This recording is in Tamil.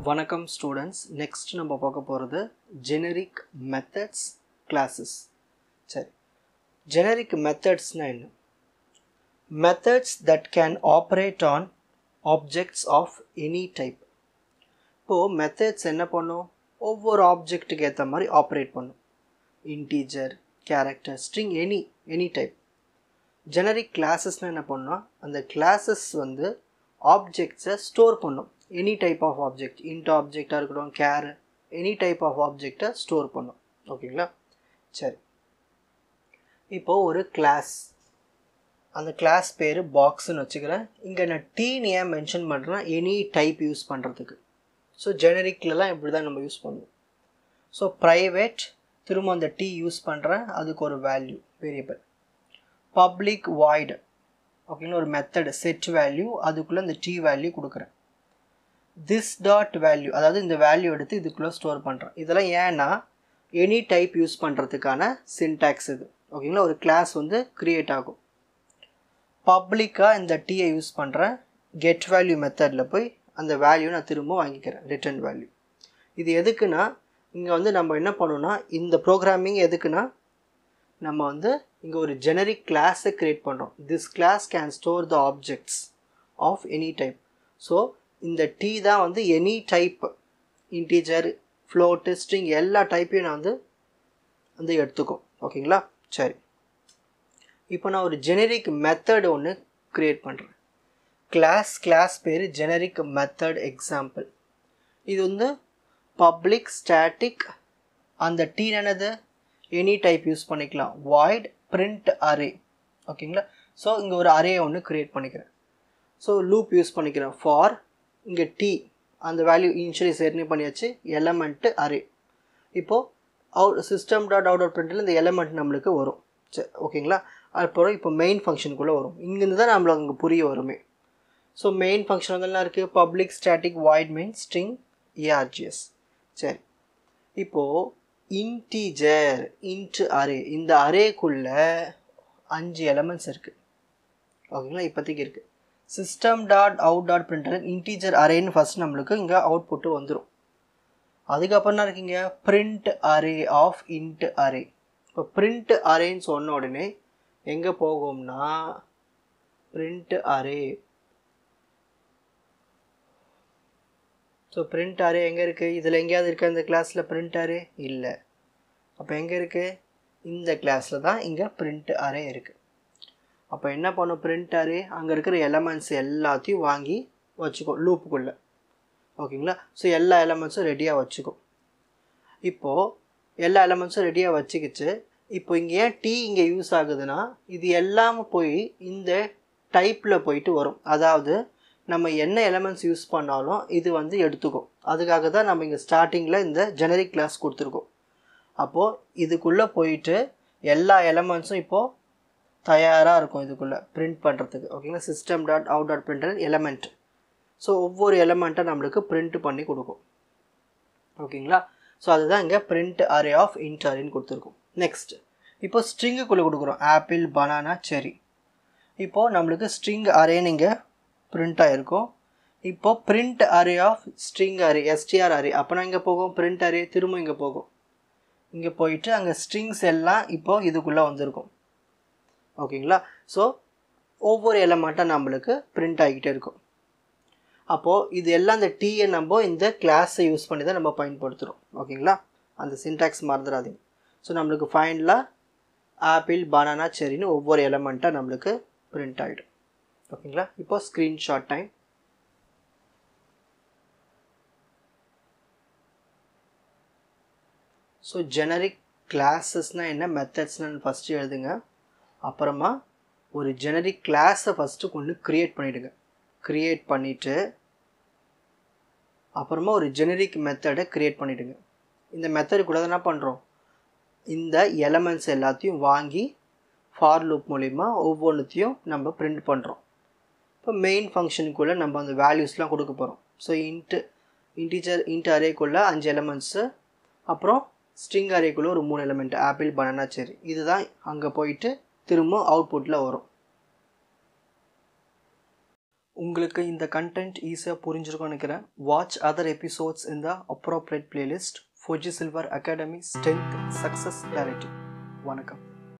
வணக்கம் ஸ்டூடெண்ட்ஸ். நெக்ஸ்ட் நம்ம பார்க்க போகிறது ஜெனரிக் மெத்தட்ஸ் கிளாஸஸ். சரி, ஜெனரிக் மெத்தட்ஸ்னால் என்ன? Methods that can operate on objects of any type. இப்போது மெத்தட்ஸ் என்ன பண்ணும்? ஒவ்வொரு ஆப்ஜெக்ட்டுக்கு ஏற்ற மாதிரி ஆப்ரேட் பண்ணும். Integer, character, string, any type. Generic கிளாஸஸ்னால் என்ன பண்ணால் அந்த கிளாஸஸ் வந்து ஆப்ஜெக்ட்ஸை ஸ்டோர் பண்ணும். Any type of object, int ஆப்ஜெக்டாக இருக்கட்டும், கேர், எனி டைப் ஆஃப் ஆப்ஜெக்டை ஸ்டோர் பண்ணும். ஓகேங்களா? சரி, இப்போது ஒரு கிளாஸ், அந்த கிளாஸ் பேர் பாக்ஸ்ன்னு வச்சுக்கிறேன். இங்கே நான் டீன்னு ஏன் மென்ஷன் பண்ணுறேன்னா எனி டைப் யூஸ் பண்ணுறதுக்கு. ஸோ ஜெனரிக்லலாம் இப்படி தான் நம்ம யூஸ் பண்ணுவோம். ஸோ ப்ரைவேட், திரும்ப அந்த டி யூஸ் பண்ணுறேன், அதுக்கு ஒரு வேல்யூ வேரியபிள். பப்ளிக் வாய்டு, ஓகேங்களா, ஒரு மெத்தடு செட் வேல்யூ, அதுக்குள்ளே இந்த டி வேல்யூ கொடுக்குறேன். திஸ் டாட் வேல்யூ, அதாவது இந்த வேல்யூ எடுத்து இதுக்குள்ளே ஸ்டோர் பண்ணுறேன். இதெல்லாம் ஏன்னா எனி டைப் யூஸ் பண்ணுறதுக்கான சின்டாக்ஸ் இது. ஓகேங்களா, ஒரு கிளாஸ் வந்து க்ரியேட் ஆகும். பப்ளிக்காக இந்த டீயை யூஸ் பண்ணுறேன். கெட் வேல்யூ மெத்தடில் போய் அந்த வேல்யூ நான் திரும்ப வாங்கிக்கிறேன், ரிட்டர்ன் வேல்யூ. இது எதுக்குன்னா இங்கே வந்து நம்ம என்ன பண்ணோன்னா, இந்த ப்ரோக்ராமிங் எதுக்குன்னா நம்ம வந்து இங்கே ஒரு ஜெனரிக் கிளாஸை க்ரியேட் பண்ணுறோம். This class can store the objects of any type. So இந்த டி தான் வந்து any type, integer, float, string எல்லா டைப்பையும் நான் வந்து எடுத்துக்கும். ஓகேங்களா? சரி, இப்போ நான் ஒரு ஜெனரிக் மெத்தட் ஒன்று க்ரியேட் பண்ணுறேன். கிளாஸ் பேர் ஜெனரிக் மெத்தட் எக்ஸாம்பிள். இது வந்து பப்ளிக் ஸ்டாட்டிக், அந்த டி என்னது எனி டைப் யூஸ் பண்ணிக்கலாம். Void print array. ஓகேங்களா? ஸோ இங்கே ஒரு அரே ஒன்று க்ரியேட் பண்ணிக்கிறேன். ஸோ லூப் யூஸ் பண்ணிக்கிறேன். ஃபார் இங்கே டி அந்த வேல்யூ இனிஷியலைஸ் ஏற்கனவே பண்ணியாச்சு, எலமெண்ட்டு அரே. இப்போது சிஸ்டம் டாட் அவுட் பிரிண்டில் இந்த எலமெண்ட் நம்மளுக்கு வரும். சரி, ஓகேங்களா? அப்புறம் இப்போ மெயின் ஃபங்க்ஷனுக்குள்ளே வரும். இங்கேருந்து தான் நம்மளுக்கு அங்கே புரிய வருமே. ஸோ மெயின் ஃபங்க்ஷன் வந்து என்ன இருக்குது? Public static void main string ARGS. சரி, இப்போது இன்டீஜர் இன்ட் அரே, இந்த அரேக்குள்ளே 5 எலமெண்ட்ஸ் இருக்குது. ஓகேங்களா, இப்போதைக்கு இருக்குது. System dot out dot printer integer அரேன்னு ஃபஸ்ட் நம்மளுக்கு இங்கே அவுட்புட்டு வந்துடும். அதுக்கப்புறம் என்ன இருக்குங்க? Print array of int array. இப்போ பிரிண்ட் அரேன்னு சொன்ன உடனே எங்கே போகும்னா print array. So print array எங்கே இருக்குது? இதில் எங்கேயாவது இருக்குது இந்த கிளாஸில் பிரிண்ட் அரே? இல்லை. அப்போ எங்கே இருக்குது? இந்த கிளாஸில் தான் இங்கே பிரிண்ட் அரே இருக்குது. அப்போ என்ன பண்ணும் பிரிண்ட் அரே? அங்கே இருக்கிற எலமெண்ட்ஸ் எல்லாத்தையும் வாங்கி வச்சுக்கும் லூப்புக்குள்ளே. ஓகேங்களா? ஸோ எல்லா எலமெண்ட்ஸும் ரெடியாக வச்சுக்கும். இப்போது எல்லா எலமெண்ட்ஸும் ரெடியாக வச்சுக்கிச்சு. இப்போ இங்கே ஏன் டி இங்கே யூஸ் ஆகுதுன்னா இது எல்லாமே போய் இந்த டைப்பில் போயிட்டு வரும். அதாவது நம்ம என்ன எலமெண்ட்ஸ் யூஸ் பண்ணாலும் இது வந்து எடுத்துக்கும். அதுக்காக தான் நம்ம இங்கே ஸ்டார்டிங்கில் இந்த ஜெனரிக் கிளாஸ் கொடுத்துருக்கோம். அப்போது இதுக்குள்ளே போயிட்டு எல்லா எலமெண்ட்ஸும் இப்போது தயாராக இருக்கும் இதுக்குள்ளே பிரிண்ட் பண்ணுறதுக்கு. ஓகேங்களா? System dot out dot printer element. So ஒவ்வொரு எலமெண்ட்டை நம்மளுக்கு பிரிண்ட் பண்ணி கொடுக்கும். ஓகேங்களா? ஸோ அதுதான் இங்கே பிரிண்ட் அரே ஆஃப் இன்ட் அரேன்னு கொடுத்துருக்கோம். நெக்ஸ்ட், இப்போ ஸ்ட்ரிங்குக்குள்ளே கொடுக்குறோம். ஆப்பிள், பனானா, செரி. இப்போது நம்மளுக்கு ஸ்ட்ரிங் அரேன்னு இங்கே பிரிண்ட் ஆகிருக்கும். இப்போது print array of string array, STR array. அப்போனா இங்கே போகும் பிரிண்ட் அரே, திரும்ப இங்கே போகும். இங்கே போயிட்டு அங்கே ஸ்ட்ரிங்ஸ் எல்லாம் இப்போது இதுக்குள்ளே வந்திருக்கும். ஓகேங்களா? ஸோ ஒவ்வொரு எலமெண்ட்டாக நம்மளுக்கு பிரிண்ட் ஆகிக்கிட்டே இருக்கும். அப்போது இது எல்லாம் இந்த டீயை நம்ம இந்த கிளாஸை யூஸ் பண்ணி தான் நம்ம பயன்படுத்துகிறோம். ஓகேங்களா? அந்த சின்டாக்ஸ் மறந்துடாதீங்க. ஸோ நம்மளுக்கு ஃபைனலாக ஆப்பிள், பனானா, செரின்னு ஒவ்வொரு எலமெண்ட்டாக நம்மளுக்கு பிரிண்ட் ஆகிடும். ஓகேங்களா? இப்போது ஸ்க்ரீன்ஷாட் டைம். ஸோ ஜெனரிக் கிளாஸஸ்னால் என்ன, மெத்தட்ஸ்னால் ஃபஸ்ட்டு எழுதுங்க. அப்புறமா ஒரு ஜெனரிக் கிளாஸை ஃபஸ்ட்டு கொண்டு க்ரியேட் பண்ணிவிடுங்க. க்ரியேட் பண்ணிவிட்டு அப்புறமா ஒரு ஜெனரிக் மெத்தடை க்ரியேட் பண்ணிவிடுங்க. இந்த மெத்தடு கூட என்ன பண்ணுறோம்? இந்த எலமெண்ட்ஸ் எல்லாத்தையும் வாங்கி ஃபார் லூப் மூலிமா ஒவ்வொன்றுத்தையும் நம்ம பிரிண்ட் பண்ணுறோம். இப்போ மெயின் ஃபங்க்ஷனுக்குள்ளே நம்ம அந்த வேல்யூஸ்லாம் கொடுக்க போகிறோம். ஸோ இன்ட் அரேக்குள்ளே 5 எலமெண்ட்ஸு, அப்புறம் ஸ்ட்ரிங் அரேக்குள்ளே ஒரு 3 எலமெண்ட், ஆப்பிள், பனானா, செரி. இதுதான் அங்கே போயிட்டு திரும்ப அவுட்புட்டில் வரும். உங்களுக்கு இந்த கண்டென்ட் ஈஸியாக புரிஞ்சிருக்கும்னு நினைக்கிறேன். வாட்ச் அதர் எபிசோட்ஸ் இன் த appropriate playlist. Four G silver academy strength success clarity. வணக்கம்.